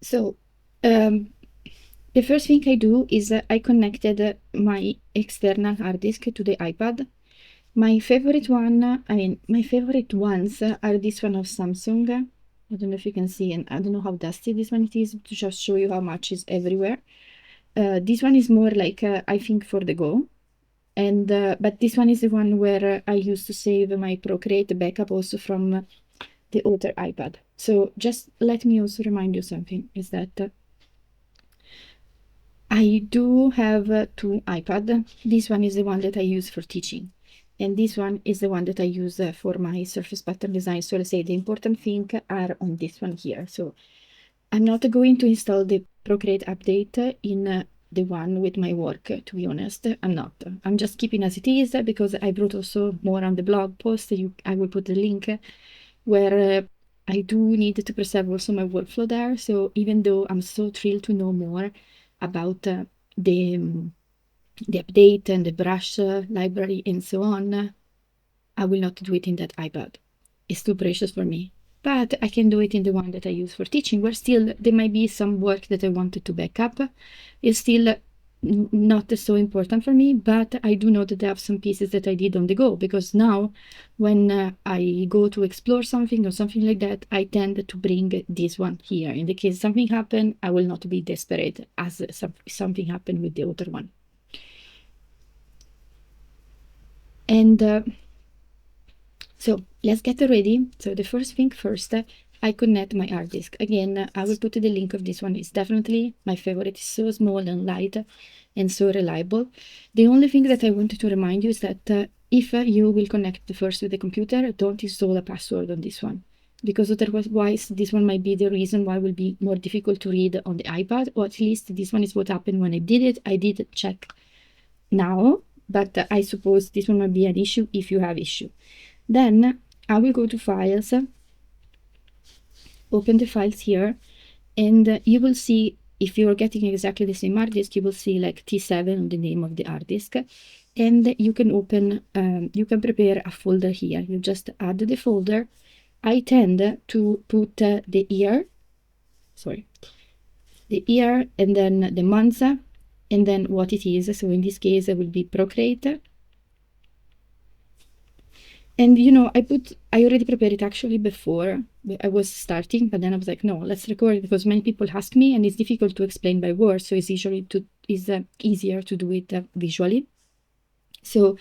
So um, the first thing I do is I connected my external hard disk to the iPad. My favorite one, my favorite ones are this one of Samsung. I don't know if you can see, and I don't know how dusty this one it is, to just show you how much is everywhere. This one is more like, I think, for the go. And but this one is the one where I used to save my Procreate backup also from the older iPad. So just let me also remind you something, is that I do have two iPad. This one is the one that I use for teaching. And this one is the one that I use for my surface pattern design. So let's say the important thing are on this one here. So I'm not going to install the Procreate update in the one with my work, to be honest. I'm not. I'm just keeping as it is because I wrote also more on the blog post. I will put the link where I do need to preserve also my workflow there. So even though I'm so thrilled to know more about the update and the brush library and so on, I will not do it in that iPad. It's too precious for me. But I can do it in the one that I use for teaching, where still there might be some work that I wanted to back up. It's still not so important for me, but I do know that I have some pieces that I did on the go, because now when I go to explore something or something like that, I tend to bring this one here. In the case something happened, I will not be desperate as something happened with the other one. And so let's get ready. So the first thing first, I connect my hard disk. Again, I will put the link of this one. It's definitely my favorite. It's so small and light and so reliable. The only thing that I wanted to remind you is that if you will connect first with the computer, don't install a password on this one, because otherwise this one might be the reason why it will be more difficult to read on the iPad, or at least this one is what happened when I did it. I did check now, but I suppose this one might be an issue if you have issue. Then I will go to files, open the files here, and you will see, if you're getting exactly the same hard disk, you will see like T7 on the name of the hard disk. And you can open, you can prepare a folder here. You just add the folder. I tend to put the year and then the month, and then what it is. So in this case, it will be Procreate. And I already prepared it actually before I was starting, but then I was like, no, let's record it, because many people ask me and it's difficult to explain by words. So it's easier to do it visually. So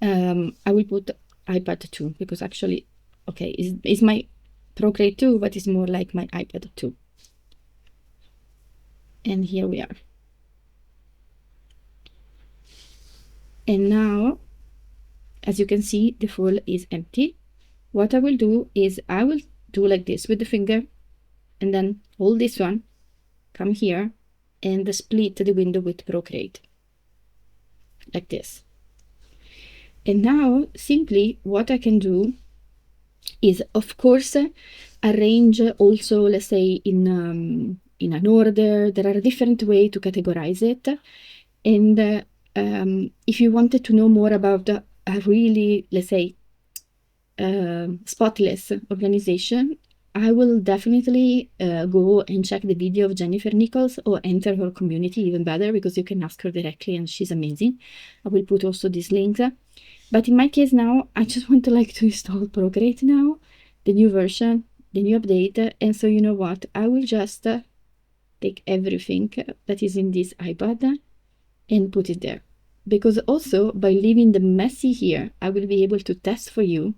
I will put iPad 2, because actually, okay, it's my Procreate 2, but it's more like my iPad 2. And here we are. And now, as you can see, the file is empty. What I will do is I will do like this with the finger, and then hold this one, come here, and split the window with Procreate, like this. And now, simply, what I can do is, of course, arrange also, let's say, in an order. There are different ways to categorize it. And if you wanted to know more about a really, let's say, spotless organization, I will definitely go and check the video of Jennifer Nichols, or enter her community, even better, because you can ask her directly and she's amazing. I will put also this link. But in my case now, I just want to install Procreate now, the new version, the new update. And so you know what? I will just take everything that is in this iPad and put it there. Because also, by leaving the messy here, I will be able to test for you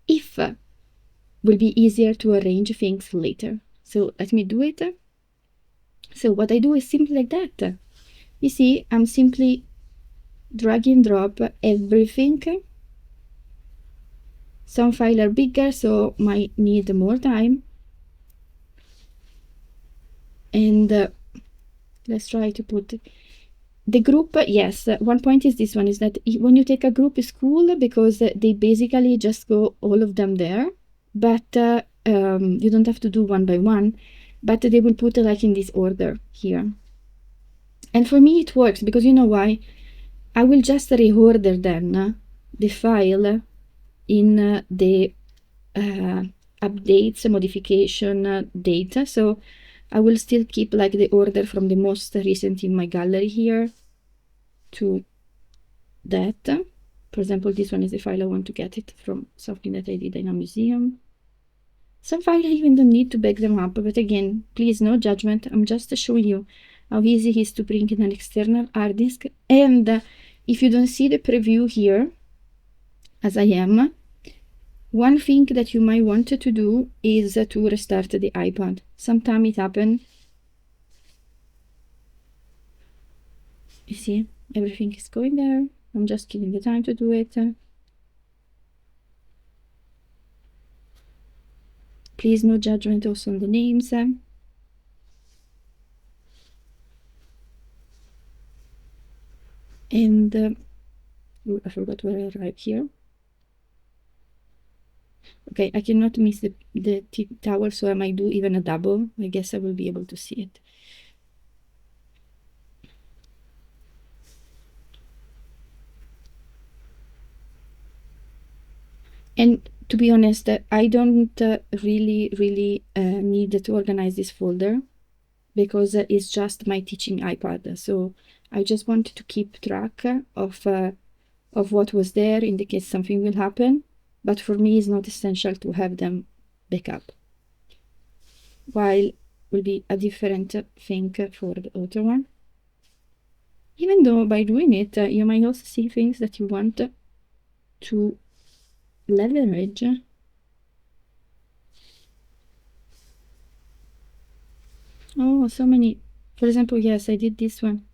if will be easier to arrange things later. So let me do it. So what I do is simply like that. You see, I'm simply drag and drop everything. Some files are bigger, so might need more time. And let's try to put the group. Yes, one point is this one, is that when you take a group, is cool because they basically just go all of them there, but you don't have to do one by one, but they will put like in this order here. And for me it works, because you know why? I will just reorder then the file in the updates modification data. So I will still keep like the order from the most recent in my gallery here to that. For example, this one is a file I want to get it from something that I did in a museum. Some files I even don't need to back them up, but again, please, no judgment. I'm just showing you how easy it is to bring in an external hard disk. And if you don't see the preview here, as I am, one thing that you might want to do is to restart the iPad. Sometimes it happens. You see, everything is going there. I'm just giving the time to do it. Please, no judgment also on the names. And I forgot where I arrived here. Okay, I cannot miss the towel, so I might do even a double. I guess I will be able to see it. And to be honest, I don't really need to organize this folder because it's just my teaching iPad. So I just wanted to keep track of what was there in the case something will happen. But for me, it's not essential to have them back up. While will be a different thing for the other one. Even though by doing it, you might also see things that you want to leverage. Oh, so many. For example, yes, I did this one.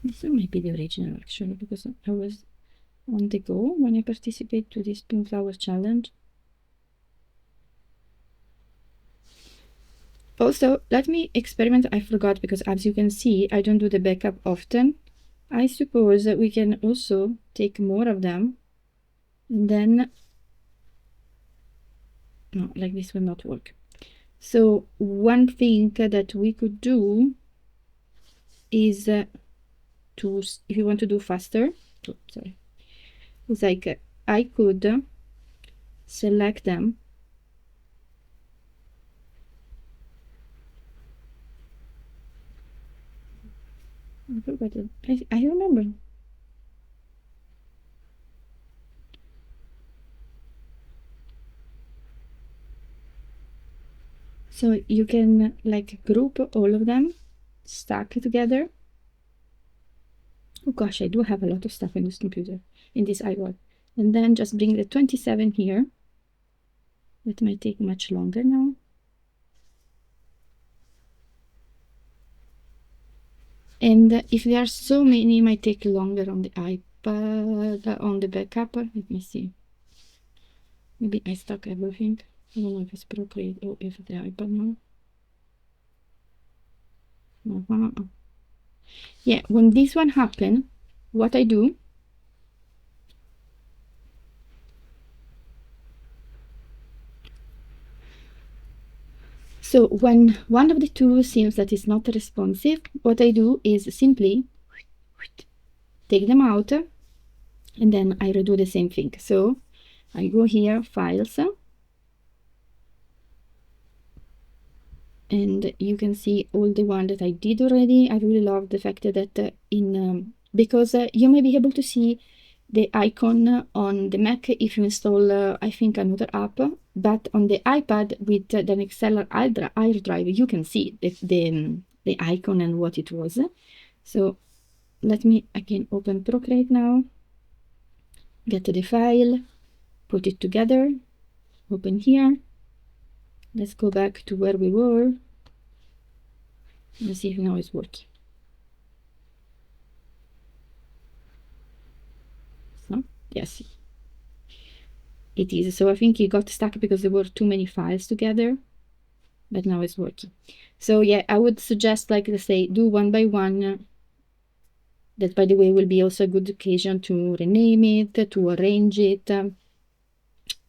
This one might be the original actually, because I was on the go when I participated to this Pink Flower Challenge. Also, let me experiment. I forgot because as you can see, I don't do the backup often. I suppose that we can also take more of them. And then, no, like this will not work. So one thing that we could do is if you want to do faster, oh, sorry, it's like I could select them. I forgot it. I remember. So you can like group all of them, stack together. Oh gosh, I do have a lot of stuff in this computer, in this iPad. And then just bring the 27 here. It might take much longer now. And if there are so many, it might take longer on the iPad, on the backup. Let me see. Maybe I stuck everything. I don't know if it's Procreate or if the iPad now. Yeah, when this one happens, what I do, so when one of the two seems that is not responsive, what I do is simply take them out and then I redo the same thing. So I go here, files, and you can see all the one that I did already. I really love the fact that because you may be able to see the icon on the Mac if you install, I think, another app, but on the iPad with the Nextella iDrive, you can see the icon and what it was. So let me again open Procreate now, get to the file, put it together, open here. Let's go back to where we were. Let's see if now it's working. So, yes, it is. So I think it got stuck because there were too many files together, but now it's working. So yeah, I would suggest, like I say, do one by one. That, by the way, will be also a good occasion to rename it, to arrange it,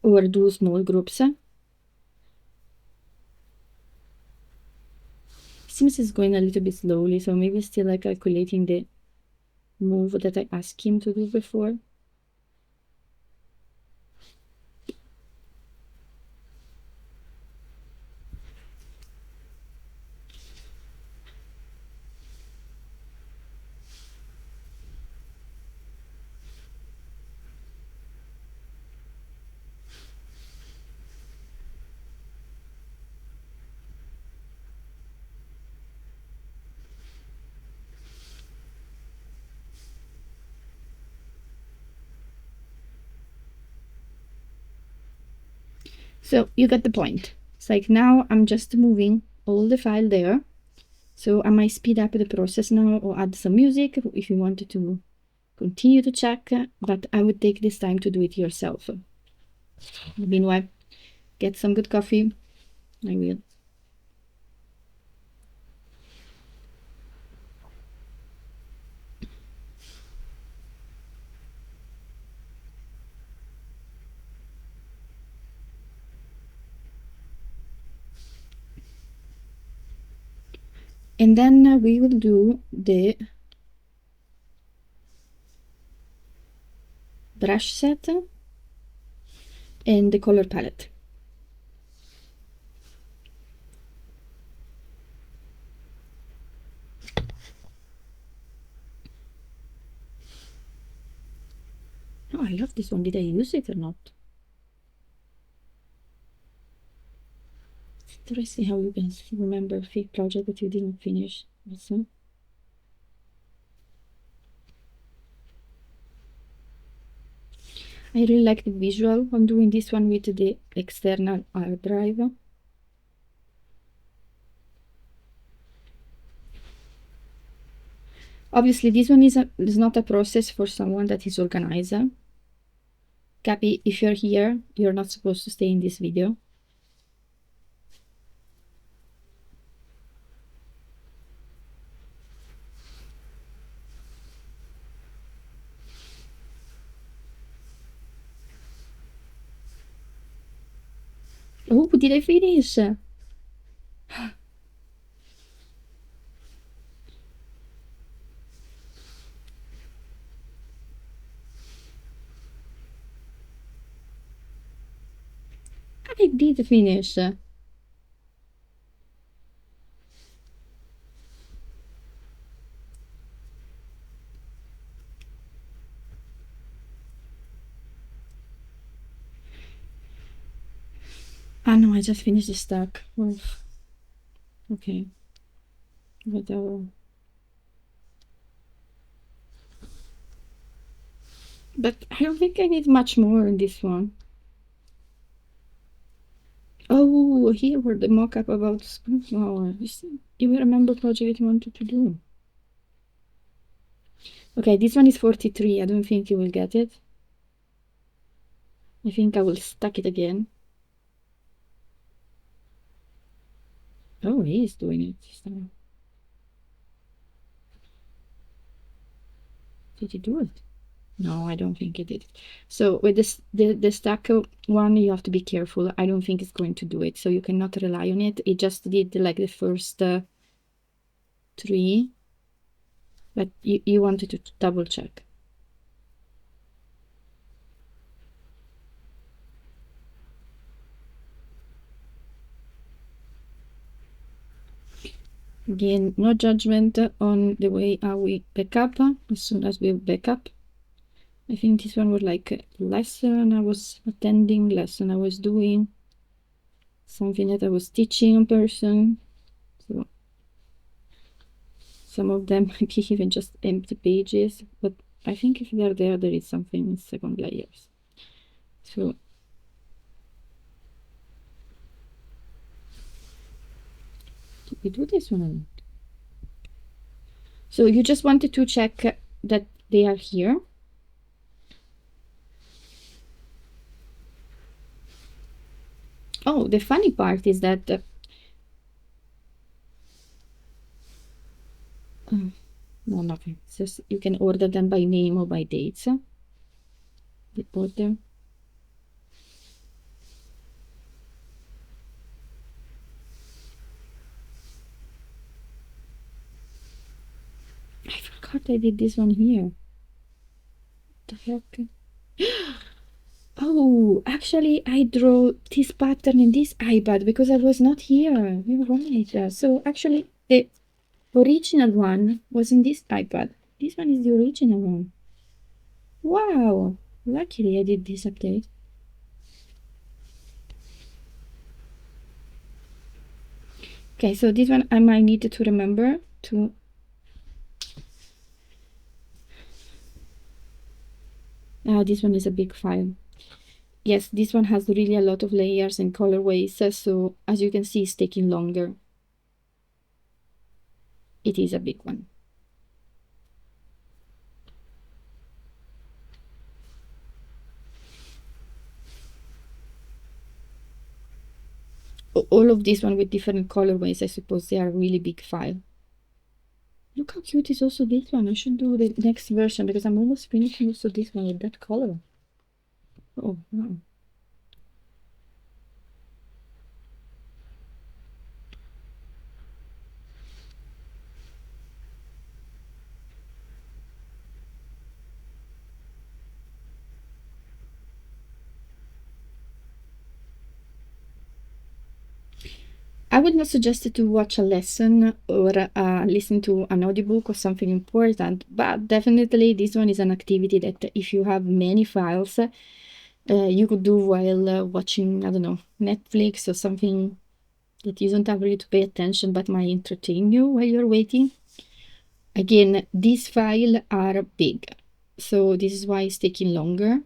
or do small groups. Seems it's going a little bit slowly, so maybe still like calculating the move that I asked him to do before. So you get the point. It's like now I'm just moving all the file there. So I might speed up the process now or add some music if you wanted to continue to check, but I would take this time to do it yourself. Meanwhile, get some good coffee. I will. And then we will do the brush set and the color palette. Oh, I love this one. Did I use it or not? It's interesting how you can remember a fake project that you didn't finish. Also. I really like the visual. I'm doing this one with the external hard drive. Obviously, this one is not a process for someone that is organized. Capi, if you're here, you're not supposed to stay in this video. Oh, did I finish? I did finish. Ah no, I just finished the stack. Oof. Okay. Whatever. But I don't think I need much more in this one. Oh, here were the mock-up about Spoonflower. You remember project you wanted to do. Okay, this one is 43. I don't think you will get it. I think I will stack it again. Oh, he is doing it this time. Did he do it? No, I don't think he did. So with this, the stack one, you have to be careful. I don't think it's going to do it. So you cannot rely on it. It just did like the first 3. But you wanted to double check. Again, no judgment on the way how we back up. As soon as we back up, I think this one was like a lesson I was attending, lesson I was doing, something that I was teaching in person. So some of them might be even just empty pages, but I think if they're there, there is something in second layers. So did we do this one or not? So you just wanted to check that they are here. Oh, the funny part is that no, nothing. It's just you can order them by name or by dates. The order. I forgot I did this one here. What the heck? Oh, actually, I drew this pattern in this iPad because I was not here. You're right. So actually, the original one was in this iPad. This one is the original one. Wow! Luckily, I did this update. Okay, so this one I might need to remember to... this one is a big file. Yes, this one has really a lot of layers and colorways, so as you can see, it's taking longer. It is a big one. All of this one with different colorways, I suppose they are really big file. Look how cute is also this one. I should do the next version because I'm almost finishing also this one with that color. Oh, wow. I would not suggest to watch a lesson or listen to an audiobook or something important, but definitely this one is an activity that if you have many files, you could do while watching, I don't know, Netflix or something that you don't have really to pay attention but might entertain you while you're waiting. Again, these files are big, so this is why it's taking longer.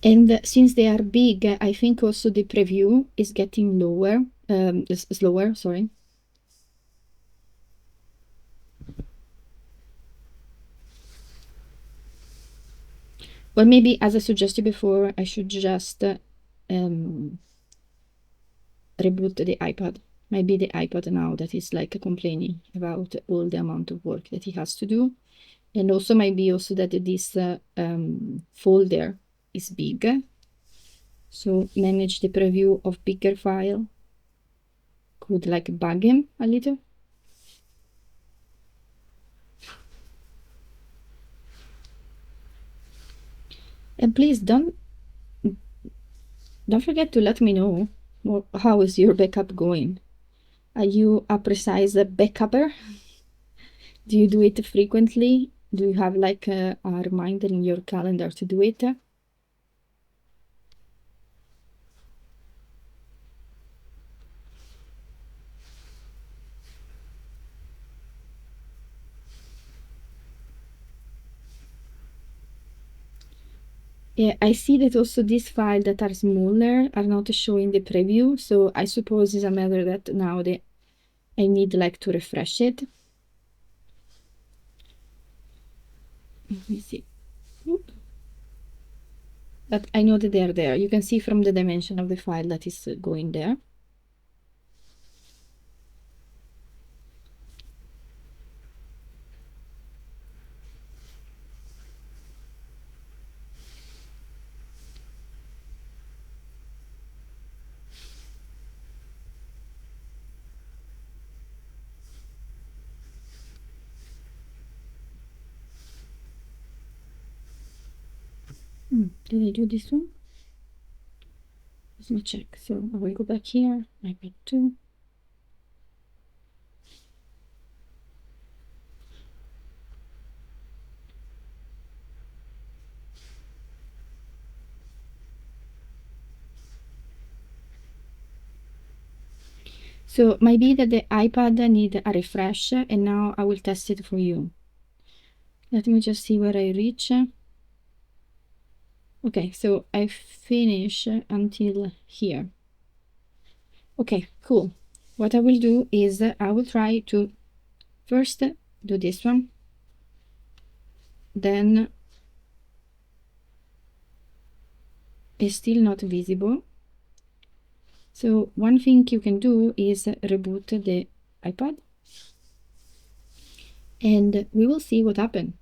And since they are big, I think also the preview is getting lower, slower, sorry. Or maybe, as I suggested before, I should just reboot the iPad. Maybe the iPad now that is like complaining about all the amount of work that he has to do. And also maybe also that this folder is big. So manage the preview of bigger file could like bug him a little. And please don't forget to let me know how is your backup going. Are you a precise backupper? Do you do it frequently? Do you have like a reminder in your calendar to do it? Yeah, I see that also these files that are smaller are not showing the preview, so I suppose it's a matter that now I need like to refresh it. Let me see. Oop. But I know that they are there. You can see from the dimension of the file that is going there. Did I do this one? Let me check. So I will go back here, iPad 2. So maybe that the iPad need a refresh, and now I will test it for you. Let me just see where I reach. Okay, so I finish until here. Okay, cool. What I will do is I will try to first do this one, then it's still not visible. So one thing you can do is reboot the iPad and we will see what happened.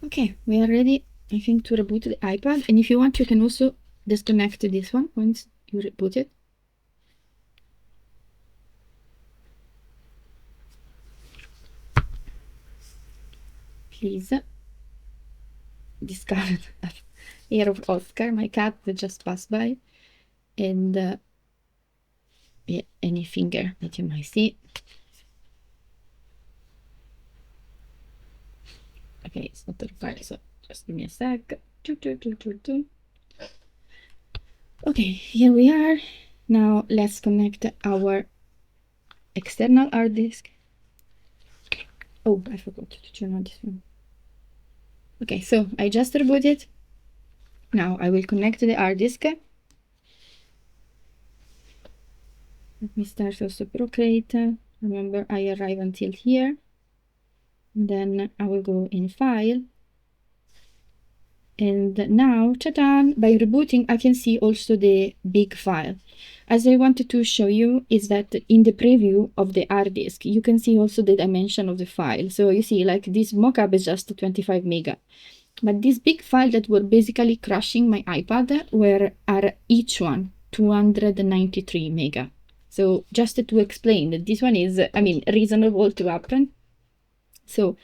Okay, we are ready, I think, to reboot the iPad. And if you want, you can also disconnect this one once you reboot it. Please discard hair of Oscar, my cat that just passed by, and yeah, any finger that you might see. Okay, it's not the file, so just give me a sec. Okay, here we are. Now let's connect our external hard disk. Oh, I forgot to turn on this one. Okay, so I just rebooted. Now I will connect the hard disk. Let me start also Procreate. Remember, I arrive until here. Then I will go in File. And now, ta-da, by rebooting, I can see also the big file. As I wanted to show you is that in the preview of the hard disk, you can see also the dimension of the file. So you see, like, this mockup is just 25 mega. But this big file that were basically crushing my iPad are each one 293 mega. So just to explain that this one is, I mean, reasonable to happen. So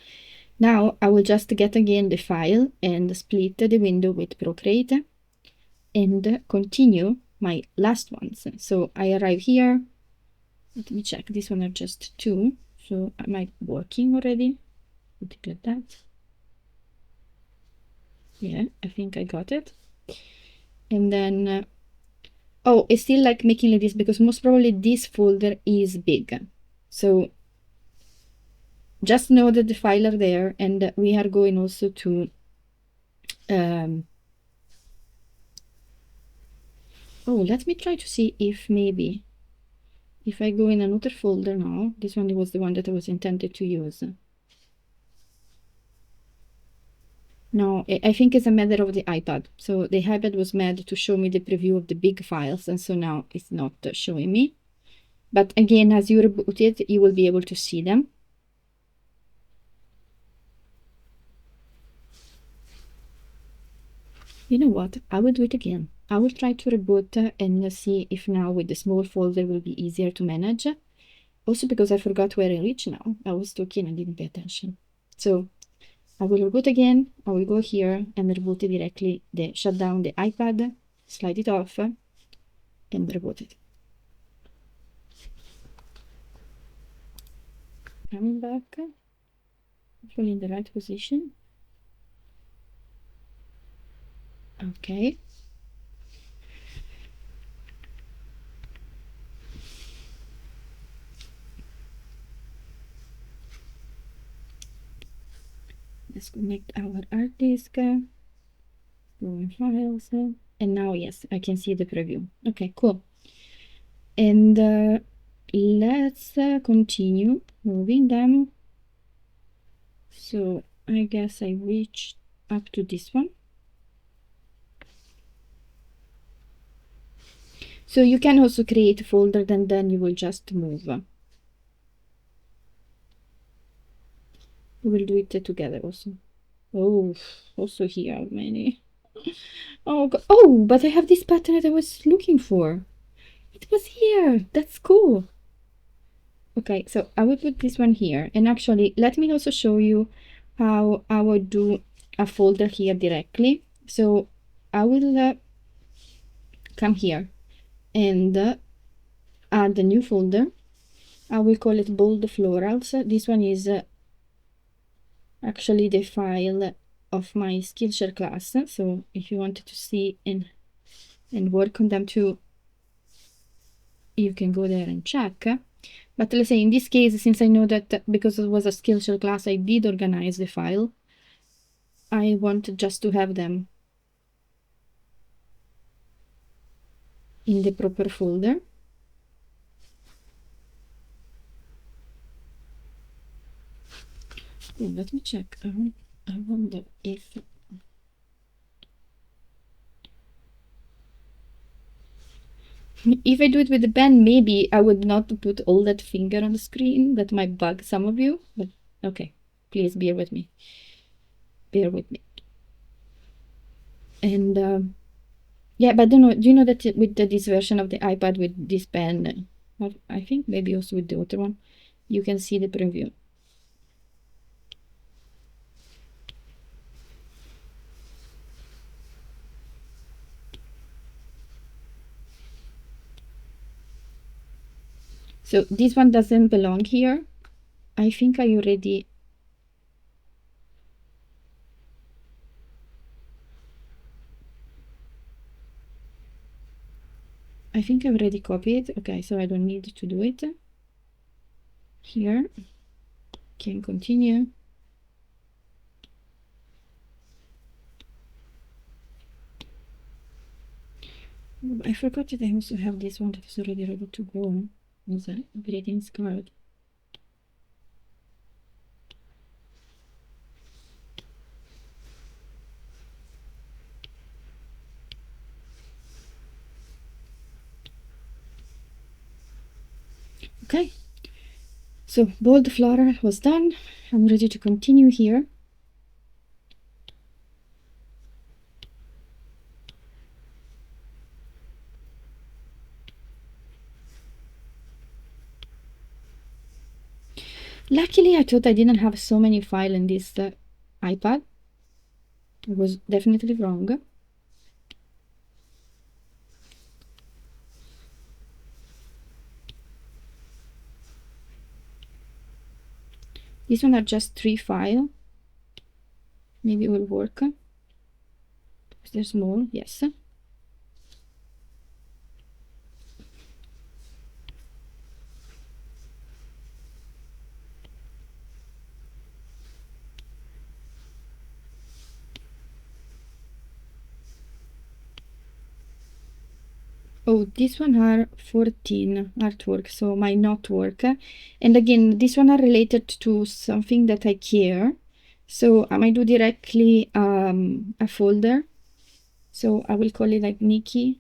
now I will just get again the file and split the window with Procreate and continue my last ones. So I arrive here. Let me check. This one are just 2. So am I working already? Something like that. Yeah, I think I got it. And then, oh, it's still like making like this because most probably this folder is big. So just know that the file are there, and we are going also to oh, let me try to see if maybe if I go in another folder now. This one was the one that I was intended to use. No, I think it's a matter of the iPad. So the iPad was made to show me the preview of the big files, and so now it's not showing me. But again, as you reboot it, you will be able to see them. You know what? I will do it again. I will try to reboot and see if now with the small folder will be easier to manage. Also because I forgot where I reached now. I was talking and didn't pay attention. So I will reboot again. I will go here and reboot it directly. Shut down the iPad, slide it off, and reboot it. Coming back, hopefully in the right position. Okay. Let's connect our hard disk, go in files, and now yes, I can see the preview. Okay, cool. And let's continue moving them. So I guess I reached up to this one. So you can also create a folder and then you will just move. We will do it together also. Oh, also here are many. Oh, God. Oh, but I have this pattern that I was looking for. It was here. That's cool. Okay, so I will put this one here. And actually, let me also show you how I would do a folder here directly. So I will come here and add a new folder. I will call it bold florals. This one is actually the file of my Skillshare class. So if you wanted to see and work on them too, you can go there and check. But let's say in this case, since I know that because it was a Skillshare class, I did organize the file. I want just to have them in the proper folder. Oh, let me check. I wonder if I do it with the pen, maybe I would not put all that finger on the screen. That might bug some of you, but okay, please bear with me. Bear with me. And yeah, but do you know that with this version of the iPad with this pen, I think maybe also with the other one, you can see the preview. So this one doesn't belong here. I think I already I think I've already copied. Okay, so I don't need to do it here. Can continue. I forgot that I also have this one that is already ready to go. It's a greetings card. Okay, so bold flower was done. I'm ready to continue here. Luckily, I thought I didn't have so many files in this iPad. I was definitely wrong. These one are just 3 files. Maybe it will work. They're small, yes. Oh, this one are 14 artwork, so might not work. And again, this one are related to something that I care. So I might do directly a folder. So I will call it like Nikki.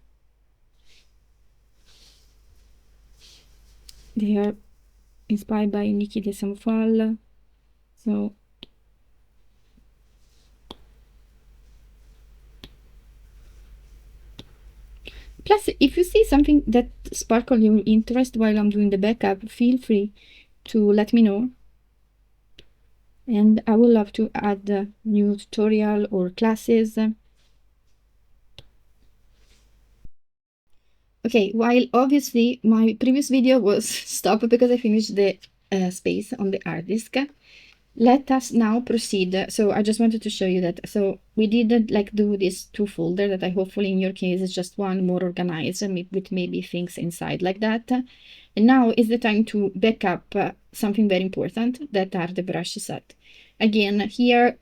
They are inspired by Nikki de Sanfal. So plus, if you see something that sparkles your interest while I'm doing the backup, feel free to let me know. And I would love to add new tutorial or classes. Okay, while obviously my previous video was stopped because I finished the space on the hard disk, let us now proceed. So I just wanted to show you that. So we did like do this 2 folder that I hopefully in your case is just one more organized with maybe things inside like that. And now is the time to back up something very important, that are the brush set. Again, here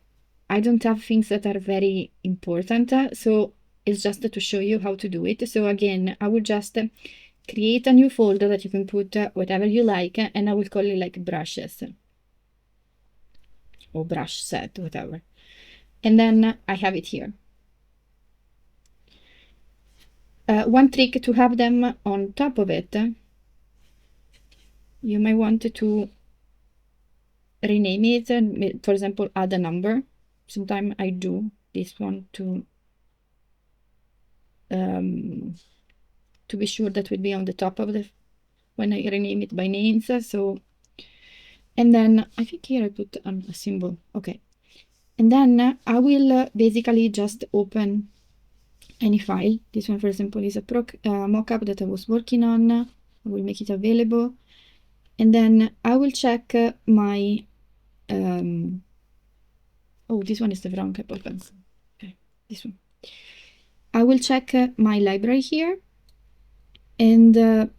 I don't have things that are very important, so it's just to show you how to do it. So again, I will just create a new folder that you can put whatever you like, and I will call it like brushes or brush set, whatever. And then I have it here. One trick to have them on top of it, you might want to rename it, for example, add a number. Sometimes I do this one to be sure that will be on the top of the when I rename it by names. So, and then I think here I put a symbol. Okay, and then I will basically just open any file. This one, for example, is a mockup that I was working on. I will make it available, and then I will check my oh, this one is the wrong type of pencil. Okay, this one. I will check my library here, and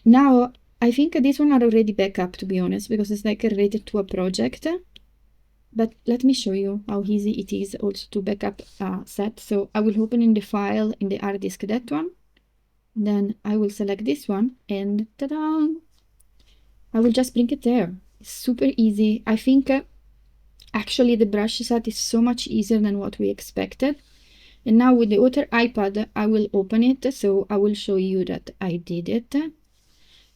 now I think this one are already backup, to be honest, because it's like related to a project. But let me show you how easy it is also to backup a set. So I will open in the file in the hard disk, that one. Then I will select this one, and ta-da! I will just bring it there. It's super easy. I think actually the brush set is so much easier than what we expected. And now with the other iPad, I will open it, so I will show you that I did it.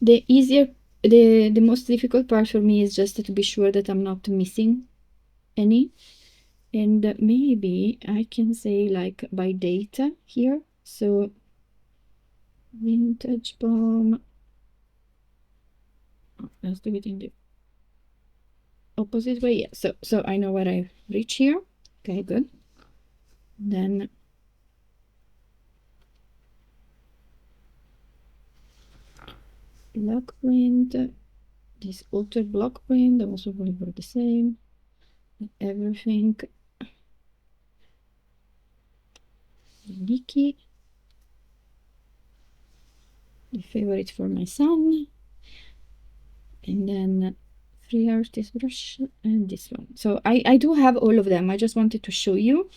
The most difficult part for me is just to be sure that I'm not missing any. And maybe I can say like by date here. So vintage bomb. Let's do it in the opposite way. Yeah. So I know where I reach here. Okay, good. Then block print. This alter block print. I'm also going for the same. Everything. Nikki. the favorite for my son, and then free artist brush, and this one. So I do have all of them. I just wanted to show you.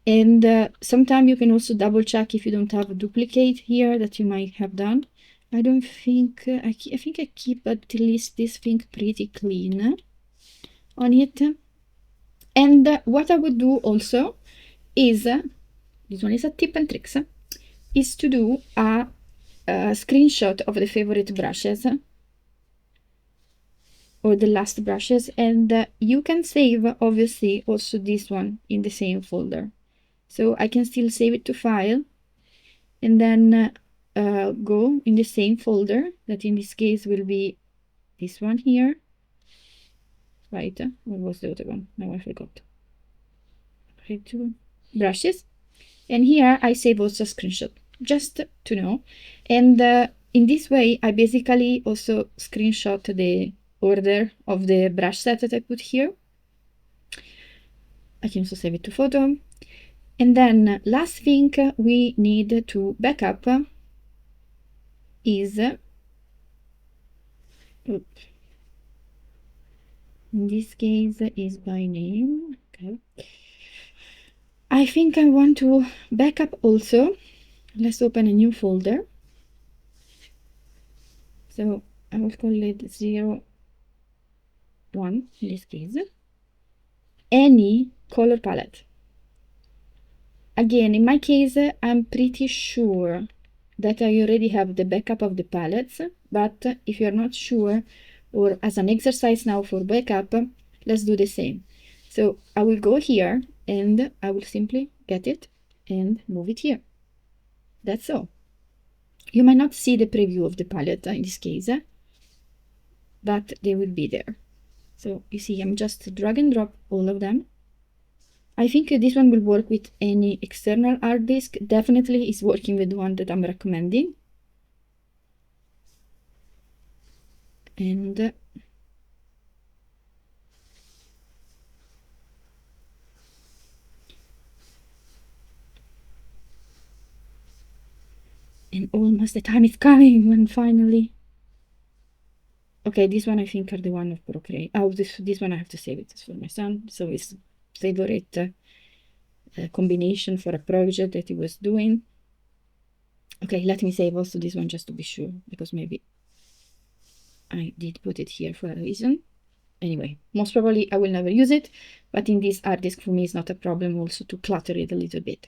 And sometimes you can also double check if you don't have a duplicate here that you might have done. I don't think, I think I keep at least this thing pretty clean on it. And what I would do also is, this one is a tip and tricks, is to do a screenshot of the favorite brushes or the last brushes, and you can save obviously also this one in the same folder. So I can still save it to file and then go in the same folder, that in this case will be this one here, right? What was the other one? Now I forgot. Brushes. And here I save also a screenshot, just to know. And in this way, I basically also screenshot the order of the brush set that I put here. I can also save it to photo. And then last thing we need to backup is, in this case is by name. Okay. I think I want to backup also. Let's open a new folder. So I will call it 01 in this case. Any color palette. Again, in my case, I'm pretty sure that I already have the backup of the palettes, but if you're not sure, or as an exercise now for backup, let's do the same. So I will go here and I will simply get it and move it here. That's all. You might not see the preview of the palette in this case, but they will be there. So you see, I'm just drag and drop all of them. I think this one will work with any external hard disk. Definitely is working with the one that I'm recommending. And almost the time is coming when finally. Okay, this one I think are the one of Procreate. Oh, this one I have to save it. It's for my son, so it's favorite combination for a project that he was doing. Okay, let me save also this one just to be sure, because maybe I did put it here for a reason. Anyway, most probably I will never use it, but in this hard disk for me it's not a problem also to clutter it a little bit.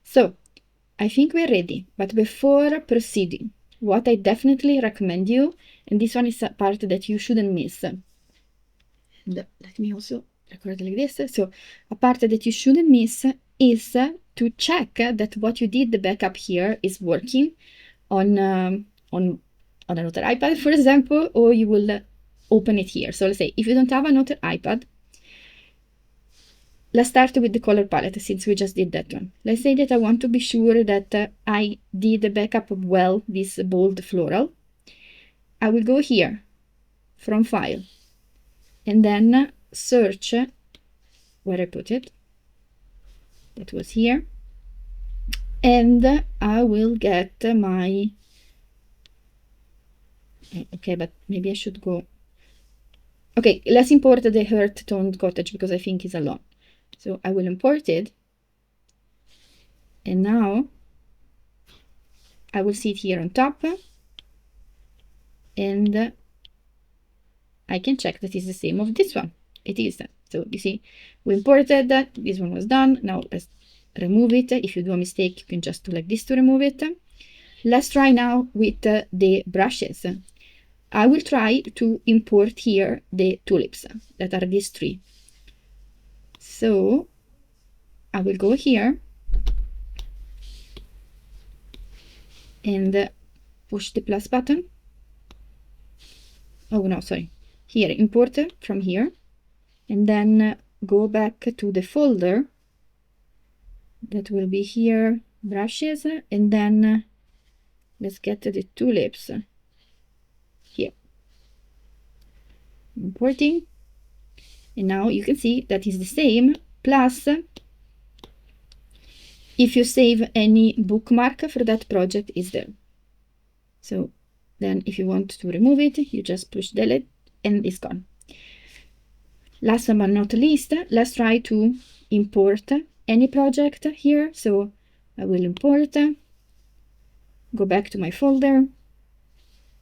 So I think we're ready, but before proceeding, what I definitely recommend you, and this one is a part that you shouldn't miss. Let me also record like this. So a part that you shouldn't miss is to check that what you did, the backup here, is working on another iPad, for example, or you will open it here. So let's say if you don't have another iPad, let's start with the color palette since we just did that one. Let's say that I want to be sure that I did the backup well, this bold floral. I will go here from file and then search where I put it. That was here. And I will get my, okay, but maybe I should go, okay, let's import the Earth Toned Cottage because I think it's alone. So I will import it. And now I will see it here on top. And I can check that it's the same of this one. It is. So you see, we imported that. This one was done. Now let's remove it. If you do a mistake, you can just do like this to remove it. Let's try now with the brushes. I will try to import here the tulips that are these three. So I will go here and push the plus button. Oh no, sorry. Here, import from here, and then go back to the folder that will be here, brushes, and then let's get the tulips here. Importing, and now you can see that is the same, plus if you save any bookmark for that project is there. So Then if you want to remove it, you just push delete and it's gone. Last but not least, let's try to import any project here. So I will import, go back to my folder,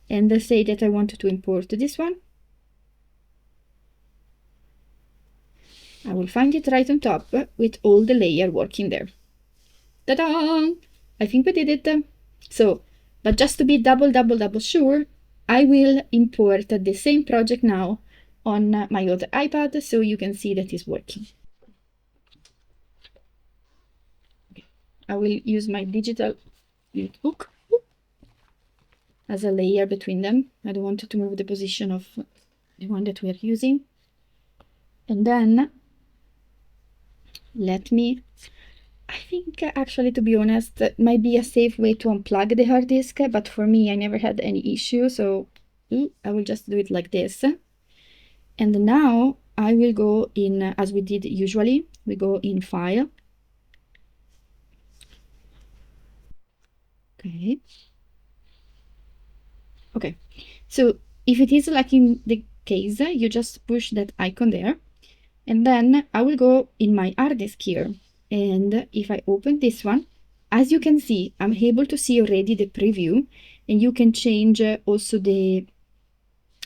and say that I want to import this one. I will find it right on top with all the layer working there. Ta-da! I think we did it. So, but just to be double sure, I will import the same project now on my other iPad so you can see that it's working. I will use my digital notebook as a layer between them. I don't want to move the position of the one that we are using. And then let me, I think actually, to be honest, it might be a safe way to unplug the hard disk, but for me, I never had any issue, so I will just do it like this. And now I will go in, as we did usually, we go in File. Okay, so if it is like in the case, you just push that icon there, and then I will go in my hard disk here. And if I open this one, as you can see, I'm able to see already the preview, and you can change also the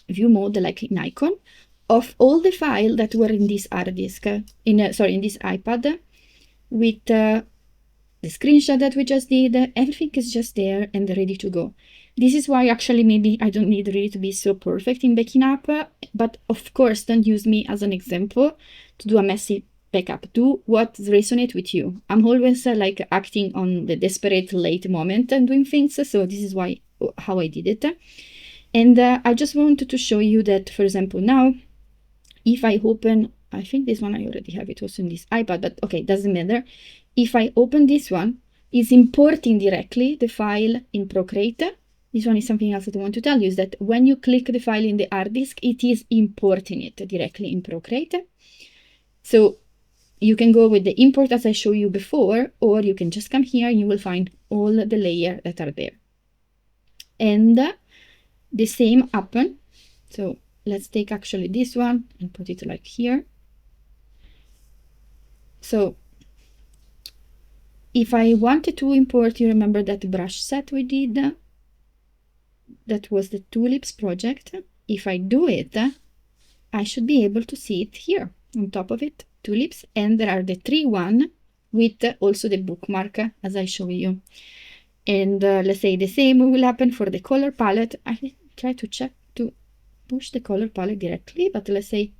view mode, like an icon, of all the files that were in this hard disk, in this iPad, with the screenshot that we just did. Everything is just there and ready to go. This is why actually maybe I don't need really to be so perfect in backing up, but of course don't use me as an example to do a messy backup. Do what resonates with you. I'm always like acting on the desperate late moment and doing things, so this is how I did it. And I just wanted to show you that, for example, now if I open, I think this one I already have it also in this iPad, but okay, doesn't matter. If I open this one, it's importing directly the file in Procreate. This one is something else that I want to tell you, is that when you click the file in the hard disk, it is importing it directly in Procreate. So you can go with the import as I showed you before, or you can just come here and you will find all the layers that are there. And the same happen. So let's take actually this one and put it like here. So if I wanted to import, you remember that brush set we did? That was the tulips project. If I do it, I should be able to see it here on top of it, tulips, and there are the 3-1 with also the bookmark as I show you. And let's say the same will happen for the color palette. I try to check to push the color palette directly, but let's say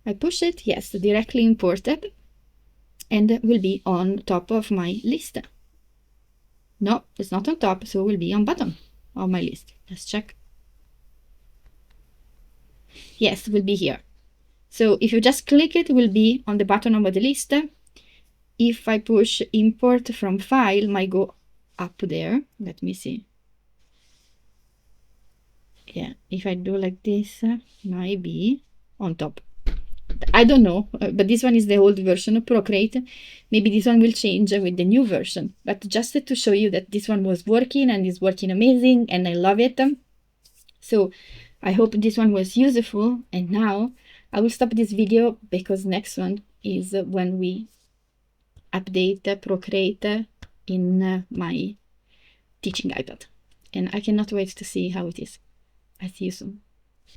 I push it, yes, directly imported, and will be on top of my list. No, it's not on top, so it will be on bottom of my list. Let's check. Yes, it will be here. So if you just click it, it will be on the bottom of the list. If I push import from file, might go up there. Let me see. Yeah, if I do like this, might be on top. I don't know, but this one is the old version of Procreate. Maybe this one will change with the new version, but just to show you that this one was working and is working amazing and I love it. So I hope this one was useful, and now I will stop this video because next one is when we update Procreate in my teaching iPad, and I cannot wait to see how it is. I see you soon.